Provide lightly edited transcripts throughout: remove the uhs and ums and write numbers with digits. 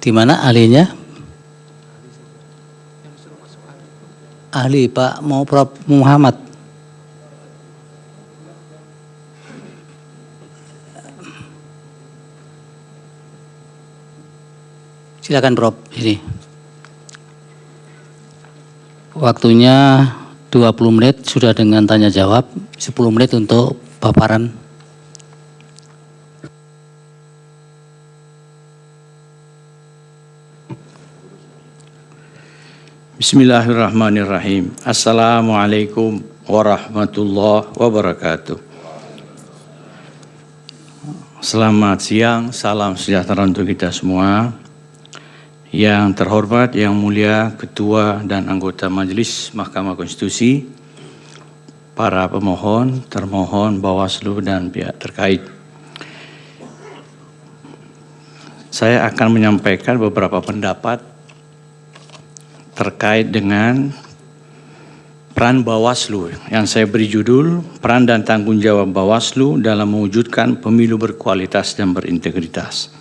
Di mana ahlinya? Ahli Pak mau Prof Muhammad. Silakan Prof. Ini. Waktunya 20 menit sudah dengan tanya jawab, 10 menit untuk paparan. Bismillahirrahmanirrahim. Assalamualaikum warahmatullahi wabarakatuh. Selamat siang, salam sejahtera untuk kita semua. Yang terhormat, yang mulia Ketua dan anggota Majelis Mahkamah Konstitusi, para pemohon, termohon, Bawaslu dan pihak terkait. Saya akan menyampaikan beberapa pendapat terkait dengan peran Bawaslu yang saya beri judul Peran dan Tanggung Jawab Bawaslu dalam mewujudkan pemilu berkualitas dan berintegritas.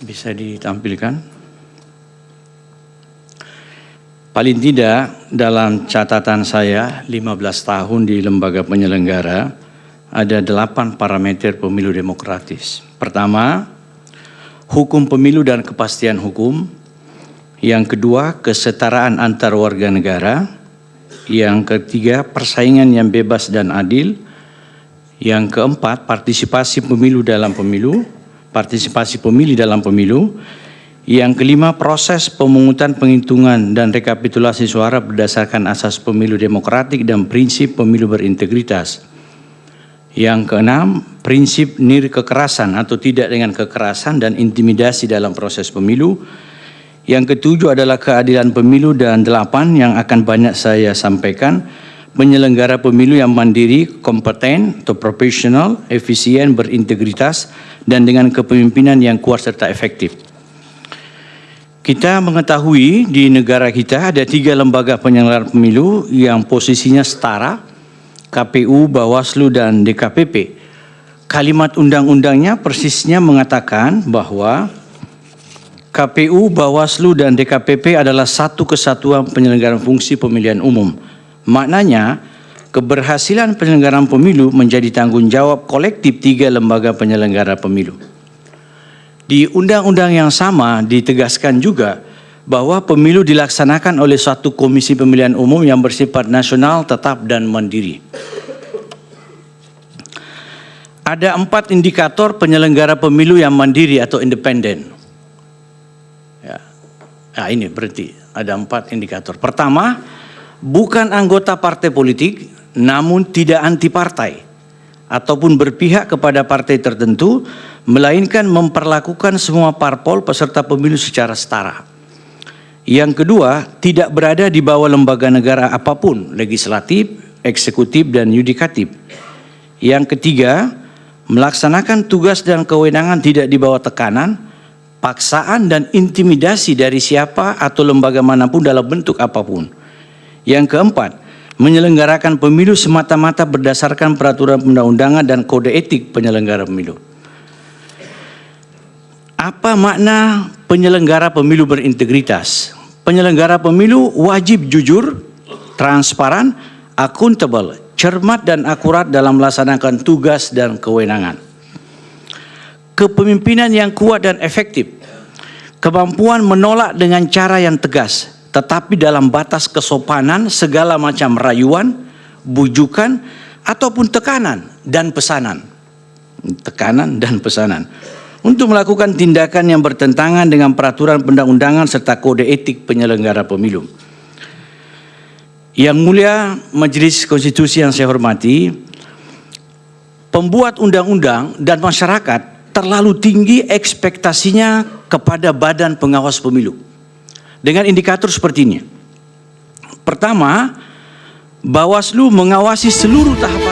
Bisa ditampilkan? Paling tidak dalam catatan saya 15 tahun di lembaga penyelenggara ada 8 parameter pemilu demokratis. Pertama, hukum pemilu dan kepastian hukum. Yang kedua, kesetaraan antar warga negara. Yang ketiga, persaingan yang bebas dan adil. Yang keempat, partisipasi pemilu dalam pemilu. Partisipasi pemilih dalam pemilu. Yang kelima, proses pemungutan, penghitungan dan rekapitulasi suara berdasarkan asas pemilu demokratik dan prinsip pemilu berintegritas. Yang keenam, prinsip nirkekerasan atau tidak dengan kekerasan dan intimidasi dalam proses pemilu. Yang ketujuh adalah keadilan pemilu, dan 8 yang akan banyak saya sampaikan, penyelenggara pemilu yang mandiri, kompeten atau profesional, efisien, berintegritas, dan dengan kepemimpinan yang kuat serta efektif. Kita mengetahui di negara kita ada 3 lembaga penyelenggaraan pemilu yang posisinya setara, KPU, Bawaslu, dan DKPP. Kalimat undang-undangnya persisnya mengatakan bahwa KPU, Bawaslu, dan DKPP adalah satu kesatuan penyelenggaraan fungsi pemilihan umum. Maknanya, keberhasilan penyelenggaraan pemilu menjadi tanggung jawab kolektif 3 lembaga penyelenggara pemilu. Di undang-undang yang sama ditegaskan juga bahwa pemilu dilaksanakan oleh suatu komisi pemilihan umum yang bersifat nasional, tetap, dan mandiri. Ada 4 indikator penyelenggara pemilu yang mandiri atau independen. Nah, ini berarti ada 4 indikator. Pertama, bukan anggota partai politik, namun tidak anti partai ataupun berpihak kepada partai tertentu, melainkan memperlakukan semua parpol peserta pemilu secara setara. Yang kedua, tidak berada di bawah lembaga negara apapun, legislatif, eksekutif, dan yudikatif. Yang ketiga, melaksanakan tugas dan kewenangan tidak di bawah tekanan, paksaan, dan intimidasi dari siapa atau lembaga manapun dalam bentuk apapun. Yang keempat, menyelenggarakan pemilu semata-mata berdasarkan peraturan undang-undangan dan kode etik penyelenggara pemilu. Apa makna penyelenggara pemilu berintegritas? Penyelenggara pemilu wajib jujur, transparan, akuntabel, cermat, dan akurat dalam melaksanakan tugas dan kewenangan. Kepemimpinan yang kuat dan efektif, kemampuan menolak dengan cara yang tegas, tetapi dalam batas kesopanan segala macam rayuan, bujukan, ataupun tekanan dan pesanan. Tekanan dan pesanan. Untuk melakukan tindakan yang bertentangan dengan peraturan perundang-undangan serta kode etik penyelenggara pemilu. Yang mulia Majelis Konstitusi yang saya hormati, pembuat undang-undang dan masyarakat terlalu tinggi ekspektasinya kepada badan pengawas pemilu dengan indikator seperti ini. Pertama, Bawaslu mengawasi seluruh tahapan